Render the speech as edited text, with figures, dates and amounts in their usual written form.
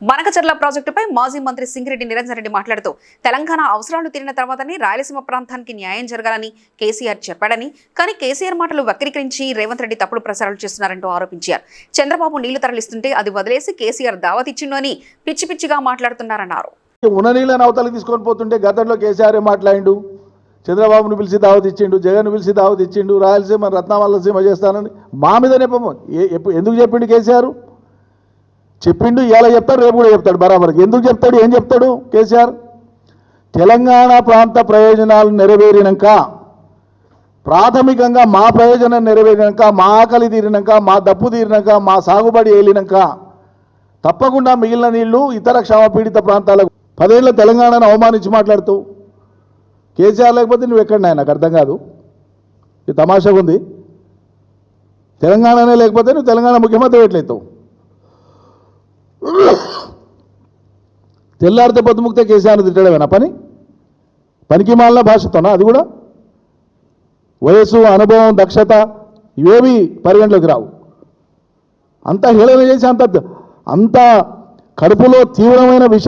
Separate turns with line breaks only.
మనకచర్ల ప్రాజెక్టుపై మాజీ మంత్రి సింగిరెడ్డి నిరంజన్ రెడ్డి మాట్లాడుతూ తెలంగాణ అవసరాలు తీరిన తర్వాతనే రాయలసీమ ప్రాంతానికి న్యాయం జరగాలని కేసీఆర్ చెప్పాడని, కానీ కేసీఆర్ మాటలు వక్రీకరించి రేవంత్ రెడ్డి తప్పుడు ప్రచారాలు చేస్తున్నారంటూ ఆరోపించారు. చంద్రబాబు నీళ్లు తరలిస్తుంటే అది వదిలేసి కేసీఆర్ దావత్ ఇచ్చిండు అని పిచ్చి పిచ్చిగా మాట్లాడుతున్నారన్నారు.
ఉన్న నీళ్ళని అవతలకి తీసుకొని పోతుంటే గతంలో కేసీఆర్ మాట్లాడిండు, చంద్రబాబును పిలిచి దావత్ ఇచ్చిండు, జగన్ పిలిచి దావత్ ఇచ్చిండు, రాయలసీమ రత్నవల్లసీమ చేస్తానని మా మీద నెపము ఎందుకు చెప్పిండు కేసీఆర్? చెప్పిండు, ఇవాళ చెప్తాడు, రేపు కూడా చెప్తాడు బరాబర్కి. ఎందుకు చెప్తాడు, ఏం చెప్తాడు కేసీఆర్? తెలంగాణ ప్రాంత ప్రయోజనాలు నెరవేరినాక, ప్రాథమికంగా మా ప్రయోజనం నెరవేరినాక, మా ఆకలి తీరినాక, మా దప్పు తీరినాక, మా సాగుబడి ఏలినాక తప్పకుండా మిగిలిన నీళ్లు ఇతర క్షామపీడిత ప్రాంతాలకు 10 ఏళ్ల తెలంగాణను అవమానించి మాట్లాడుతూ కేసీఆర్ లేకపోతే నువ్వు ఎక్కడన్నా నాకు అర్థం కాదు. ఇది తమాషాగా ఉంది. తెలంగాణనే లేకపోతే నువ్వు తెలంగాణ ముఖ్యమంత్రి ఎట్లయితావు? తెల్లారితే పొద్దుముక్తే కేసీఆర్ని తిట్టడమేనా పనికి మాలిన భాషతోనా? అది కూడా వయస్సు, అనుభవం, దక్షత ఇవేవి పరిగణలోకి రావు. అంత హేళన చేసి అంత కడుపులో తీవ్రమైన విషయం